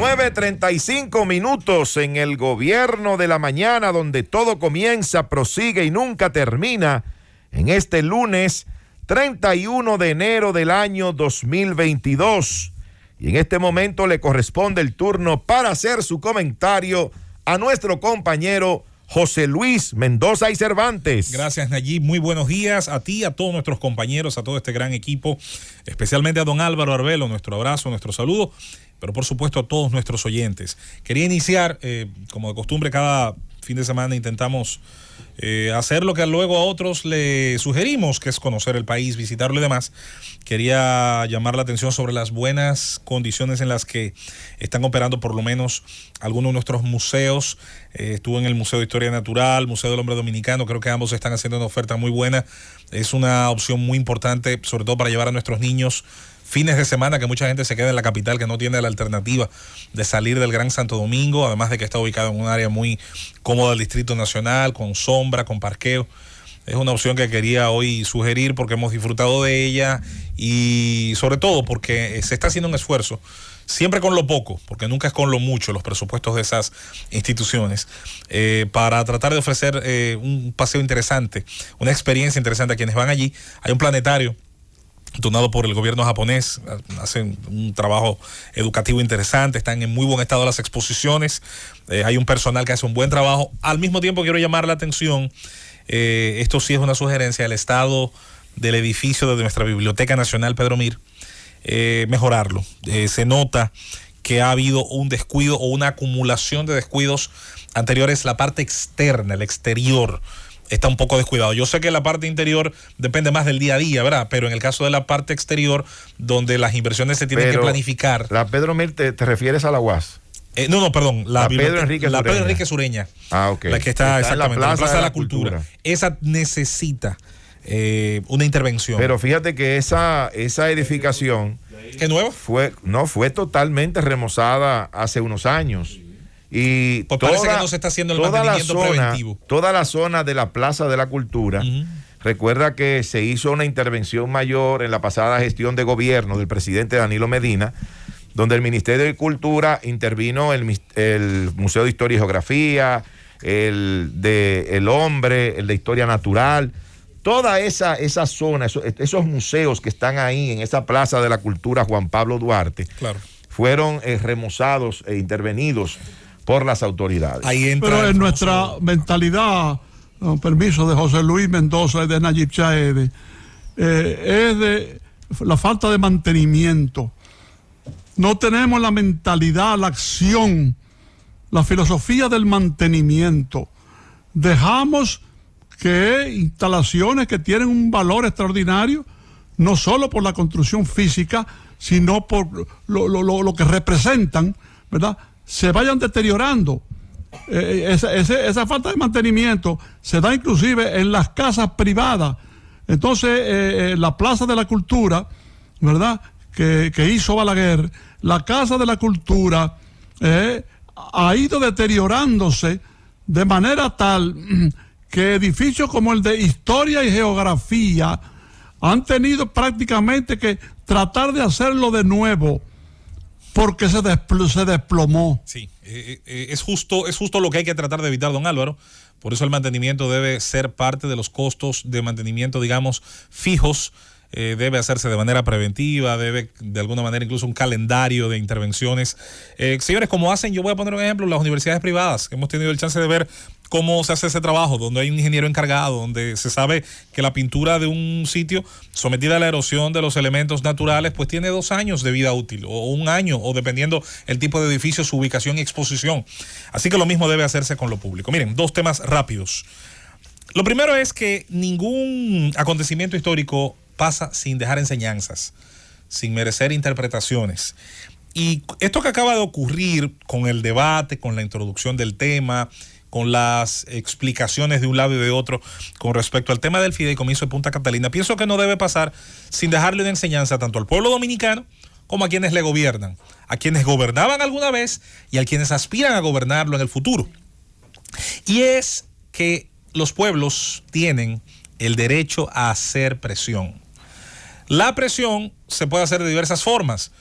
9:35 en el gobierno de la mañana, donde todo comienza, prosigue y nunca termina, en este lunes 31 de enero del año 2022. Y en este momento le corresponde el turno para hacer su comentario a nuestro compañero José Luis Mendoza y Cervantes. Gracias, Nayib. Muy buenos días a ti, a todos nuestros compañeros, a todo este gran equipo, especialmente a don Álvaro Arbelo, nuestro abrazo, nuestro saludo, pero por supuesto a todos nuestros oyentes. Quería iniciar, como de costumbre, cada fin de semana intentamos hacer lo que luego a otros le sugerimos, que es conocer el país, visitarlo y demás. Quería llamar la atención sobre las buenas condiciones en las que están operando por lo menos algunos de nuestros museos. Estuve en el Museo de Historia Natural, Museo del Hombre Dominicano, creo que ambos están haciendo una oferta muy buena. Es una opción muy importante, sobre todo para llevar a nuestros niños fines de semana, que mucha gente se queda en la capital, que no tiene la alternativa de salir del Gran Santo Domingo, además de que está ubicado en un área muy cómoda del Distrito Nacional, con sombra, con parqueo. Es una opción que quería hoy sugerir porque hemos disfrutado de ella y sobre todo porque se está haciendo un esfuerzo, siempre con lo poco, porque nunca es con lo mucho, los presupuestos de esas instituciones, para tratar de ofrecer un paseo interesante, una experiencia interesante a quienes van allí. Hay un planetario donado por el gobierno japonés, hacen un trabajo educativo interesante, están en muy buen estado las exposiciones, hay un personal que hace un buen trabajo. Al mismo tiempo quiero llamar la atención, esto sí es una sugerencia, el estado del edificio de nuestra Biblioteca Nacional Pedro Mir, mejorarlo. Se nota que ha habido un descuido o una acumulación de descuidos anteriores. La parte externa, el exterior, está un poco descuidado. Yo sé que la parte interior depende más del día a día, ¿verdad? Pero en el caso de la parte exterior, donde las inversiones se tienen que planificar. ¿La Pedro Mir te refieres a la UAS? Perdón. La Pedro Enrique Sureña. Ah, ok. La que está exactamente en la Plaza de la Cultura. Esa necesita una intervención. Pero fíjate que esa edificación... ¿Qué nuevo? Fue totalmente remozada hace unos años. Y pues parece que no se está haciendo el mantenimiento preventivo. Toda la zona de la Plaza de la Cultura, recuerda que se hizo una intervención mayor en la pasada gestión de gobierno del presidente Danilo Medina, donde el Ministerio de Cultura intervino el Museo de Historia y Geografía, el de El Hombre, el de Historia Natural, toda esa zona, esos museos que están ahí en esa Plaza de la Cultura Juan Pablo Duarte, claro, fueron remozados e intervenidos por las autoridades. Pero en nuestra mentalidad, con permiso de José Luis Mendoza y de Nayib Chaede, es de la falta de mantenimiento. No tenemos la mentalidad, la acción, la filosofía del mantenimiento. Dejamos que instalaciones que tienen un valor extraordinario, no solo por la construcción física, sino por lo que representan, ¿verdad?, se vayan deteriorando. Esa falta de mantenimiento se da inclusive en las casas privadas. Entonces, la Plaza de la Cultura, ¿verdad?, que hizo Balaguer, la Casa de la Cultura ha ido deteriorándose de manera tal que edificios como el de Historia y Geografía han tenido prácticamente que tratar de hacerlo de nuevo, porque se desplomó. Sí, es justo lo que hay que tratar de evitar, don Álvaro. Por eso el mantenimiento debe ser parte de los costos de mantenimiento, digamos, fijos. Debe hacerse de manera preventiva, debe de alguna manera incluso un calendario de intervenciones. Señores, como hacen, yo voy a poner un ejemplo, las universidades privadas, que hemos tenido el chance de ver cómo se hace ese trabajo, donde hay un ingeniero encargado, donde se sabe que la pintura de un sitio sometida a la erosión de los elementos naturales, pues tiene 2 años de vida útil, o 1 año, o dependiendo el tipo de edificio, su ubicación y exposición. Así que lo mismo debe hacerse con lo público. Miren, 2 temas rápidos. Lo primero es que ningún acontecimiento histórico pasa sin dejar enseñanzas, sin merecer interpretaciones. Y esto que acaba de ocurrir con el debate, con la introducción del tema, con las explicaciones de un lado y de otro con respecto al tema del fideicomiso de Punta Catalina, pienso que no debe pasar sin dejarle una enseñanza tanto al pueblo dominicano como a quienes le gobiernan, a quienes gobernaban alguna vez y a quienes aspiran a gobernarlo en el futuro. Y es que los pueblos tienen el derecho a hacer presión. La presión se puede hacer de diversas formas.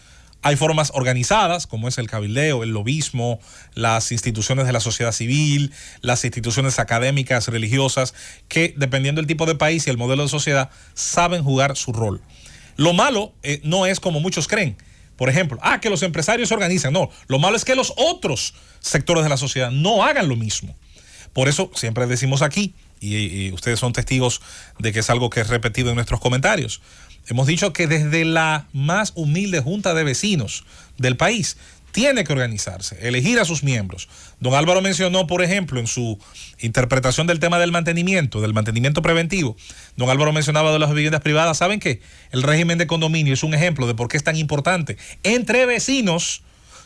Hay formas organizadas, como es el cabildeo, el lobismo, las instituciones de la sociedad civil, las instituciones académicas, religiosas, que dependiendo del tipo de país y el modelo de sociedad, saben jugar su rol. Lo malo no es como muchos creen. Por ejemplo, que los empresarios se organizan. No, lo malo es que los otros sectores de la sociedad no hagan lo mismo. Por eso siempre decimos aquí, y ustedes son testigos de que es algo que es repetido en nuestros comentarios, hemos dicho que desde la más humilde junta de vecinos del país tiene que organizarse, elegir a sus miembros. Don Álvaro mencionó, por ejemplo, en su interpretación del tema del mantenimiento preventivo, don Álvaro mencionaba de las viviendas privadas. ¿Saben qué? El régimen de condominio es un ejemplo de por qué es tan importante entre vecinos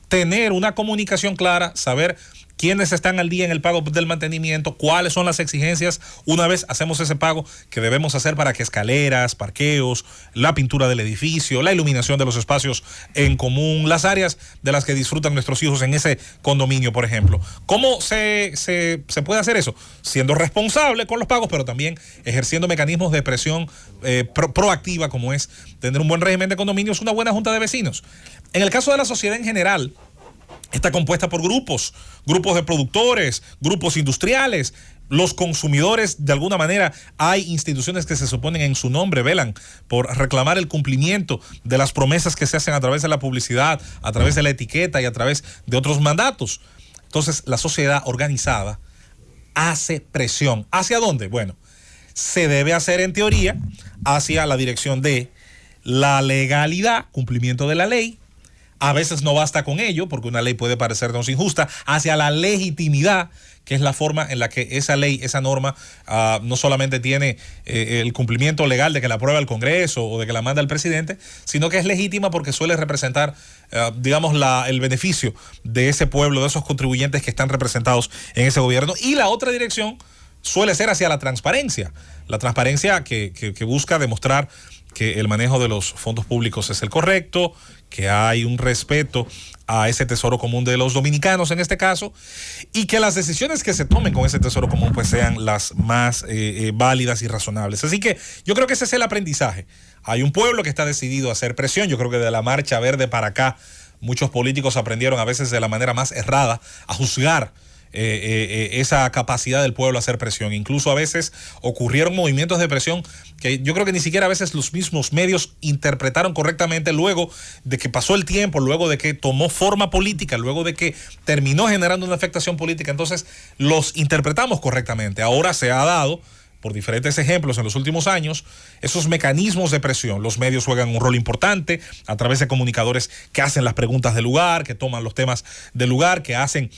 tener una comunicación clara, saber quiénes están al día en el pago del mantenimiento, cuáles son las exigencias una vez hacemos ese pago que debemos hacer para que escaleras, parqueos, la pintura del edificio, la iluminación de los espacios en común, las áreas de las que disfrutan nuestros hijos en ese condominio, por ejemplo. ¿Cómo se puede hacer eso? Siendo responsable con los pagos, pero también ejerciendo mecanismos de presión proactiva, como es tener un buen régimen de condominios, una buena junta de vecinos. En el caso de la sociedad en general, está compuesta por grupos de productores, grupos industriales, los consumidores. De alguna manera hay instituciones que se suponen en su nombre velan por reclamar el cumplimiento de las promesas que se hacen a través de la publicidad, a través de la etiqueta y a través de otros mandatos. Entonces la sociedad organizada hace presión. ¿Hacia dónde? Bueno, se debe hacer en teoría hacia la dirección de la legalidad, cumplimiento de la ley. A veces no basta con ello, porque una ley puede parecernos injusta, hacia la legitimidad, que es la forma en la que esa ley, esa norma, no solamente tiene el cumplimiento legal de que la aprueba el Congreso o de que la manda el presidente, sino que es legítima porque suele representar, digamos, el beneficio de ese pueblo, de esos contribuyentes que están representados en ese gobierno. Y la otra dirección suele ser hacia la transparencia que busca demostrar que el manejo de los fondos públicos es el correcto, que hay un respeto a ese tesoro común de los dominicanos en este caso, y que las decisiones que se tomen con ese tesoro común pues sean las más válidas y razonables. Así que yo creo que ese es el aprendizaje. Hay un pueblo que está decidido a hacer presión. Yo creo que de la Marcha Verde para acá muchos políticos aprendieron a veces de la manera más errada a juzgar esa capacidad del pueblo a hacer presión. Incluso a veces ocurrieron movimientos de presión que yo creo que ni siquiera a veces los mismos medios interpretaron correctamente luego de que pasó el tiempo, luego de que tomó forma política, luego de que terminó generando una afectación política. Entonces los interpretamos correctamente. Ahora se ha dado, por diferentes ejemplos en los últimos años, esos mecanismos de presión. Los medios juegan un rol importante a través de comunicadores que hacen las preguntas del lugar, que toman los temas del lugar, que hacen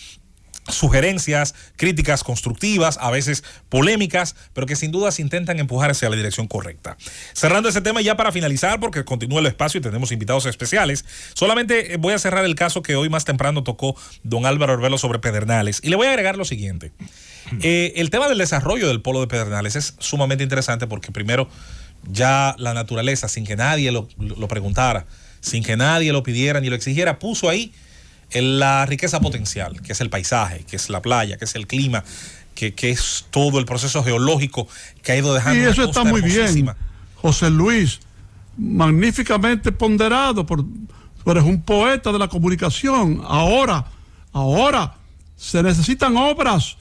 sugerencias, críticas constructivas, a veces polémicas, pero que sin duda se intentan empujar hacia la dirección correcta. Cerrando ese tema ya para finalizar, porque continúa el espacio y tenemos invitados especiales, solamente voy a cerrar el caso que hoy más temprano tocó don Álvaro Arbelo sobre Pedernales, y le voy a agregar lo siguiente. El tema del desarrollo del polo de Pedernales es sumamente interesante porque primero ya la naturaleza, sin que nadie lo preguntara, sin que nadie lo pidiera ni lo exigiera, puso ahí la riqueza potencial, que es el paisaje, que es la playa, que es el clima, que es todo el proceso geológico que ha ido dejando. Y eso está muy bien, José Luis, magníficamente ponderado. Tú eres un poeta de la comunicación. Ahora se necesitan obras,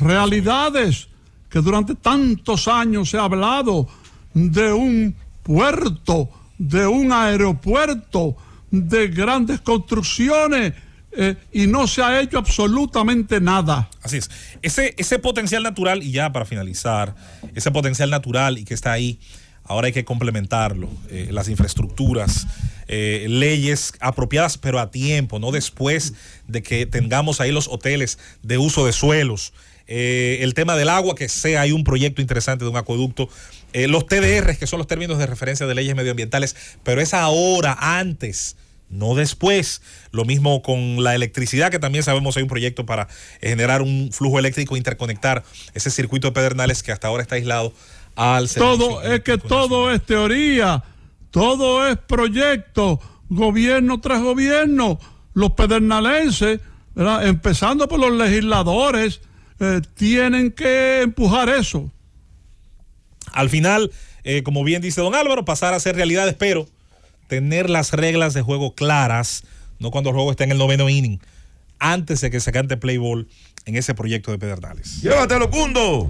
realidades, que durante tantos años se ha hablado de un puerto, de un aeropuerto, de grandes construcciones, y no se ha hecho absolutamente nada. Así es. Ese potencial natural, y ya para finalizar, ese potencial natural y que está ahí, ahora hay que complementarlo. Las infraestructuras, leyes apropiadas, pero a tiempo, no después de que tengamos ahí los hoteles de uso de suelos. El tema del agua, que sea ahí un proyecto interesante de un acueducto. Los TDRs, que son los términos de referencia de leyes medioambientales, pero es ahora, antes, no después. Lo mismo con la electricidad, que también sabemos hay un proyecto para generar un flujo eléctrico, interconectar ese circuito de Pedernales que hasta ahora está aislado al servicio. Todo es teoría, todo es proyecto, gobierno tras gobierno. Los pedernalenses, ¿verdad?, empezando por los legisladores, tienen que empujar eso. Al final, como bien dice don Álvaro, pasar a ser realidades, pero tener las reglas de juego claras, no cuando el juego está en el 9º inning, antes de que se cante play ball en ese proyecto de Pedernales. ¡Llévatelo, Cundo!